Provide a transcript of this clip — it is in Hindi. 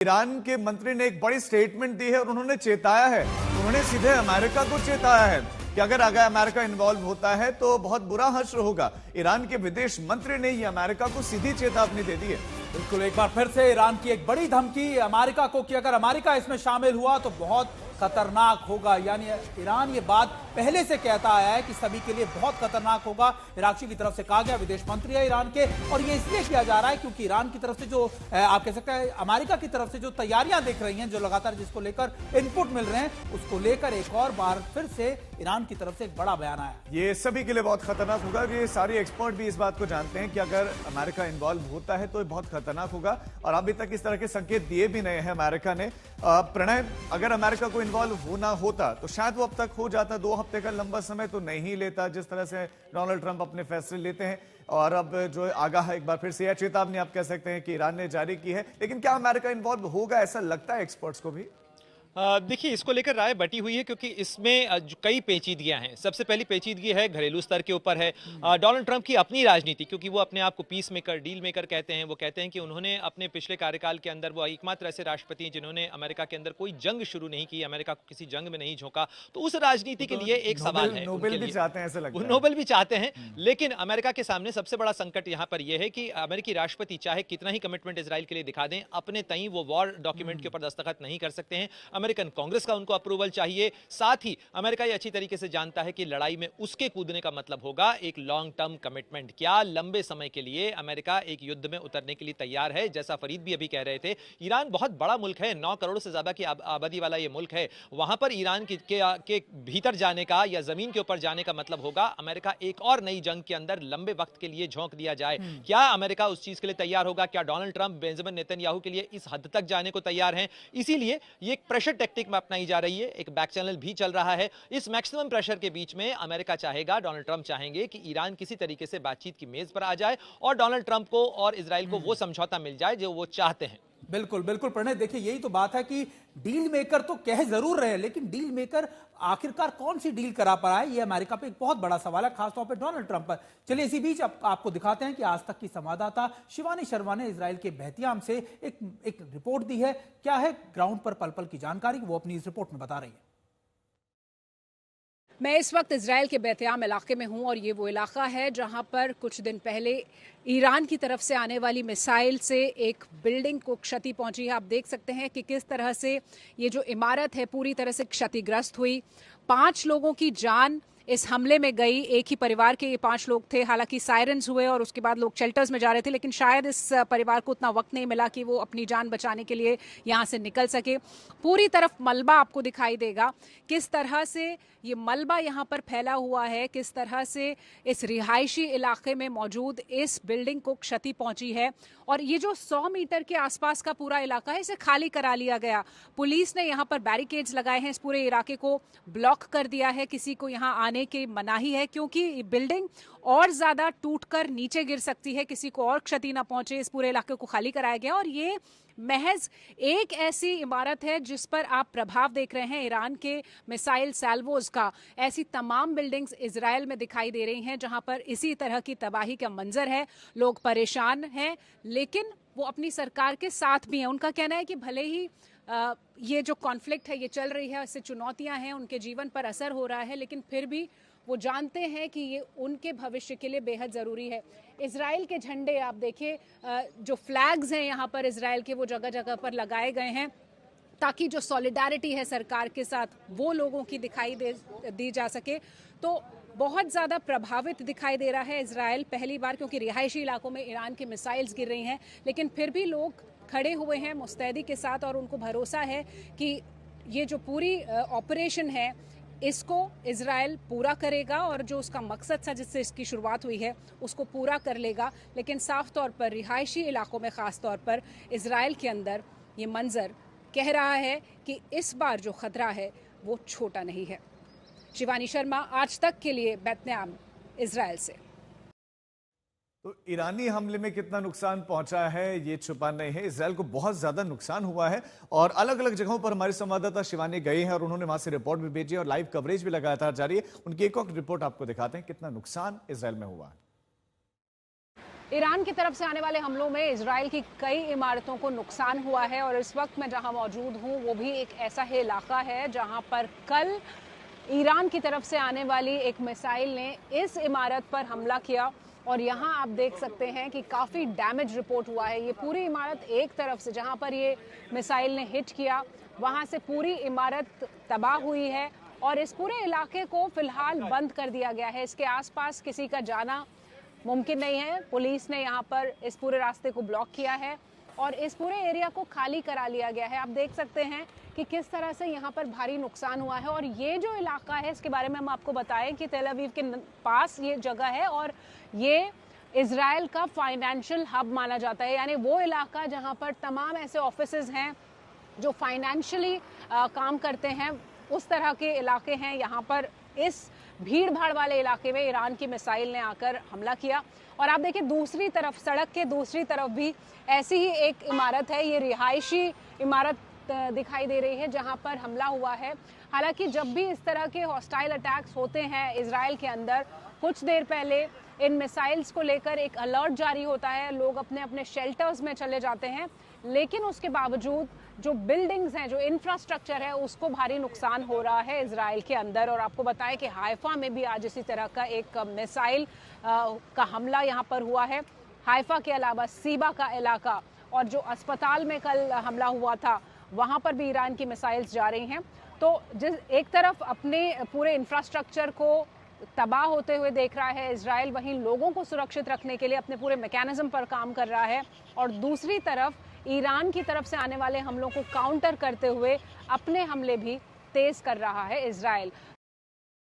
ईरान के मंत्री ने एक बड़ी स्टेटमेंट दी है और उन्होंने चेताया है, उन्होंने सीधे अमेरिका को चेताया है कि अगर अमेरिका इन्वॉल्व होता है तो बहुत बुरा हश्र होगा। ईरान के विदेश मंत्री ने ये अमेरिका को सीधी चेतावनी दे दी है। बिल्कुल, एक बार फिर से ईरान की एक बड़ी धमकी अमेरिका को कि अगर अमेरिका इसमें शामिल हुआ तो बहुत खतरनाक होगा। यानी ईरान ये बात पहले से कहता आया है कि सभी के लिए बहुत खतरनाक होगा। इराक़ची की तरफ से कहा गया, विदेश मंत्री है ईरान के, और ये इसलिए किया जा रहा है क्योंकि ईरान की तरफ से जो आप कह सकते हैं अमेरिका की तरफ से जो तैयारियां दिख रही हैं, जो लगातार जिसको लेकर इनपुट मिल रहे हैं, उसको लेकर एक और बार फिर से ईरान की तरफ से एक बड़ा बयान आया। ये सभी के लिए बहुत खतरनाक होगा। ये सारे एक्सपर्ट भी इस बात को जानते हैं कि अगर अमेरिका इन्वॉल्व होता है तो ये बहुत खतरनाक होगा, और अभी तक इस तरह के संकेत दिए भी नहीं है अमेरिका ने। प्रणय, अगर अमेरिका को इन्वॉल्व होना होता तो शायद वो अब तक हो जाता। 2 हफ्ते का लंबा समय तो नहीं लेता जिस तरह से डोनाल्ड ट्रंप अपने फैसले लेते हैं। और अब जो आगाह एक बार फिर से यह चेतावनी आप कह सकते हैं कि ईरान ने जारी की है, लेकिन क्या अमेरिका इन्वॉल्व होगा, ऐसा लगता है एक्सपर्ट्स को भी? देखिए, इसको लेकर राय बटी हुई है क्योंकि इसमें कई पेचीदगियां हैं। सबसे पहली पेचीदगी है घरेलू स्तर के ऊपर है। डोनाल्ड ट्रंप की अपनी राजनीति, क्योंकि वो अपने आप को पीस मेकर, डील मेकर कहते हैं। वो कहते हैं कि उन्होंने अपने पिछले कार्यकाल के अंदर वो एकमात्र ऐसे राष्ट्रपति हैं जिन्होंने अमेरिका के अंदर कोई जंग शुरू नहीं की, अमेरिका को किसी जंग में नहीं झोंका। तो उस राजनीति के लिए एक सवाल है। नोबेल भी चाहते हैं, ऐसा लगता है। नोबेल भी चाहते हैं, लेकिन अमेरिका के सामने सबसे बड़ा संकट यहां पर यह है कि अमेरिकी राष्ट्रपति चाहे कितना ही कमिटमेंट इजराइल के लिए दिखा दें, अपने तई वो वॉर डॉक्यूमेंट के ऊपर दस्तखत नहीं कर सकते हैं। अमेरिकन कांग्रेस का उनको अप्रूवल चाहिए। साथ ही अमेरिका ये अच्छी तरीके से जानता है कि लड़ाई में उसके कूदने का मतलब होगा एक लॉन्ग टर्म कमिटमेंट। क्या लंबे समय के लिए अमेरिका एक युद्ध में उतरने के लिए तैयार है? जैसा फरीद भी अभी कह रहे थे, ईरान बहुत बड़ा मुल्क है, 9 करोड़ से ज्यादा की आबादी वाला ये मुल्क है। वहां पर ईरान के भीतर जाने का या जमीन के ऊपर जाने का मतलब होगा अमेरिका एक और नई जंग के अंदर लंबे वक्त के लिए झोंक दिया जाए। क्या अमेरिका उस चीज के लिए तैयार होगा? क्या डोनाल्ड ट्रंप बेंजामिन नेतन्याहू के लिए इस हद तक जाने को तैयार हैं? इसीलिए ये एक प्रेशर टेक्टिक में अपनाई जा रही है। एक बैक चैनल भी चल रहा है। इस मैक्सिमम प्रेशर के बीच में अमेरिका चाहेगा, डोनाल्ड ट्रंप चाहेंगे कि ईरान किसी तरीके से बातचीत की मेज पर आ जाए और डोनाल्ड ट्रंप को और इजराइल को वो समझौता मिल जाए जो वो चाहते हैं। बिल्कुल बिल्कुल प्रणय, देखिए यही तो बात है कि डील मेकर तो कह जरूर रहे हैं, लेकिन डील मेकर आखिरकार कौन सी डील करा पाए, ये अमेरिका पे एक बहुत बड़ा सवाल है, खासतौर पे डोनाल्ड ट्रंप पर। चलिए इसी बीच आपको दिखाते हैं कि आज तक की संवाददाता शिवानी शर्मा ने इजराइल के बेहतियाम से एक रिपोर्ट दी है। क्या है ग्राउंड पर पल पल की जानकारी, वो अपनी इस रिपोर्ट में बता रही है। मैं इस वक्त इजराइल के बेहतियाम इलाके में हूं और ये वो इलाका है जहां पर कुछ दिन पहले ईरान की तरफ से आने वाली मिसाइल से एक बिल्डिंग को क्षति पहुंची है। आप देख सकते हैं कि किस तरह से ये जो इमारत है पूरी तरह से क्षतिग्रस्त हुई। 5 लोगों की जान इस हमले में गई। एक ही परिवार के ये 5 लोग थे। हालांकि सायरन्स हुए और उसके बाद लोग शेल्टर्स में जा रहे थे, लेकिन शायद इस परिवार को उतना वक्त नहीं मिला कि वो अपनी जान बचाने के लिए यहाँ से निकल सके। पूरी तरफ मलबा आपको दिखाई देगा, किस तरह से ये मलबा यहाँ पर फैला हुआ है, किस तरह से इस रिहायशी इलाके में मौजूद इस बिल्डिंग को क्षति पहुंची है। और ये जो 100 मीटर के आसपास का पूरा इलाका है, इसे खाली करा लिया गया। पुलिस ने यहाँ पर बैरिकेड्स लगाए हैं, इस पूरे इलाके को ब्लॉक कर दिया है, किसी को यहाँ आने की मनाही है क्योंकि बिल्डिंग और ज्यादा टूटकर नीचे गिर सकती है, किसी को और क्षति ना पहुंचे। इस पूरे इलाके को खाली कराया गया और ये महज एक ऐसी इमारत है जिस पर आप प्रभाव देख रहे हैं ईरान के मिसाइल सैल्वोज का। ऐसी तमाम बिल्डिंग्स इजराइल में दिखाई दे रही हैं जहां पर इसी तरह की तबाही का मंजर है। लोग परेशान हैं, लेकिन वो अपनी सरकार के साथ भी हैं। उनका कहना है कि भले ही ये जो कॉन्फ्लिक्ट है ये चल रही है, इससे चुनौतियां हैं, उनके जीवन पर असर हो रहा है, लेकिन फिर भी वो जानते हैं कि ये उनके भविष्य के लिए बेहद ज़रूरी है। इजराइल के झंडे आप देखिए, जो फ्लैग्स हैं यहाँ पर इजराइल के, वो जगह जगह पर लगाए गए हैं ताकि जो सॉलिडारिटी है सरकार के साथ वो लोगों की दिखाई दी जा सके। तो बहुत ज़्यादा प्रभावित दिखाई दे रहा है इजराइल पहली बार, क्योंकि रिहायशी इलाकों में ईरान की मिसाइल्स गिर रही हैं, लेकिन फिर भी लोग खड़े हुए हैं मुस्तैदी के साथ और उनको भरोसा है कि ये जो पूरी ऑपरेशन है इसको इजराइल पूरा करेगा और जो उसका मकसद था जिससे इसकी शुरुआत हुई है उसको पूरा कर लेगा। लेकिन साफ तौर पर रिहायशी इलाकों में ख़ास तौर पर इजराइल के अंदर ये मंजर कह रहा है कि इस बार जो खतरा है वो छोटा नहीं है। शिवानी शर्मा, आज तक के लिए, बेतलेहम, इजराइल से। तो ईरानी हमले में कितना नुकसान पहुंचा है ये छुपा नहीं है। इजराइल को बहुत ज्यादा नुकसान हुआ है और अलग अलग जगहों पर हमारे संवाददाता शिवानी गई है और उन्होंने वहां से रिपोर्ट भी भेजी और लाइव कवरेज भी लगातार जारी है। उनकी एक और रिपोर्ट आपको दिखाते हैं कितना नुकसान इजराइल में हुआ है। ईरान की तरफ से आने वाले हमलों में इजराइल की कई इमारतों को नुकसान हुआ है और इस वक्त मैं जहां मौजूद हूं वो भी एक ऐसा ही इलाका है जहां पर कल ईरान की तरफ से आने वाली एक मिसाइल ने इस इमारत पर हमला किया और यहां आप देख सकते हैं कि काफ़ी डैमेज रिपोर्ट हुआ है। ये पूरी इमारत एक तरफ से जहां पर ये मिसाइल ने हिट किया वहां से पूरी इमारत तबाह हुई है और इस पूरे इलाके को फिलहाल बंद कर दिया गया है। इसके आसपास किसी का जाना मुमकिन नहीं है। पुलिस ने यहाँ पर इस पूरे रास्ते को ब्लॉक किया है और इस पूरे एरिया को खाली करा लिया गया है। आप देख सकते हैं कि किस तरह से यहाँ पर भारी नुकसान हुआ है और ये जो इलाका है इसके बारे में हम आपको बताएं कि तेल अवीव के पास ये जगह है और ये इजराइल का फाइनेंशियल हब माना जाता है, यानी वो इलाका जहाँ पर तमाम ऐसे ऑफिसेज हैं जो फाइनेंशियली काम करते हैं, उस तरह के इलाके हैं। यहाँ पर इस भीड़ भाड़ वाले इलाके में ईरान की मिसाइल ने आकर हमला किया और आप देखिए दूसरी तरफ, सड़क के दूसरी तरफ भी ऐसी ही एक इमारत है। ये रिहायशी इमारत दिखाई दे रही है जहां पर हमला हुआ है। हालांकि जब भी इस तरह के हॉस्टाइल अटैक्स होते हैं इजराइल के अंदर, कुछ देर पहले इन मिसाइल्स को लेकर एक अलर्ट जारी होता है, लोग अपने अपने शेल्टर्स में चले जाते हैं, लेकिन उसके बावजूद जो बिल्डिंग्स हैं, जो इंफ्रास्ट्रक्चर है, उसको भारी नुकसान हो रहा है इजराइल के अंदर। और आपको बताएं कि हाइफा में भी आज इसी तरह का एक मिसाइल का हमला यहाँ पर हुआ है। हाइफा के अलावा सीबा का इलाका और जो अस्पताल में कल हमला हुआ था वहाँ पर भी ईरान की मिसाइल्स जा रही हैं। तो जिस एक तरफ अपने पूरे इंफ्रास्ट्रक्चर को तबाह होते हुए देख रहा है इजराइल, वहीं लोगों को सुरक्षित रखने के लिए अपने पूरे मैकेनिज्म पर काम कर रहा है और दूसरी तरफ ईरान की तरफ से आने वाले हमलों को काउंटर करते हुए अपने हमले भी तेज कर रहा है इजराइल।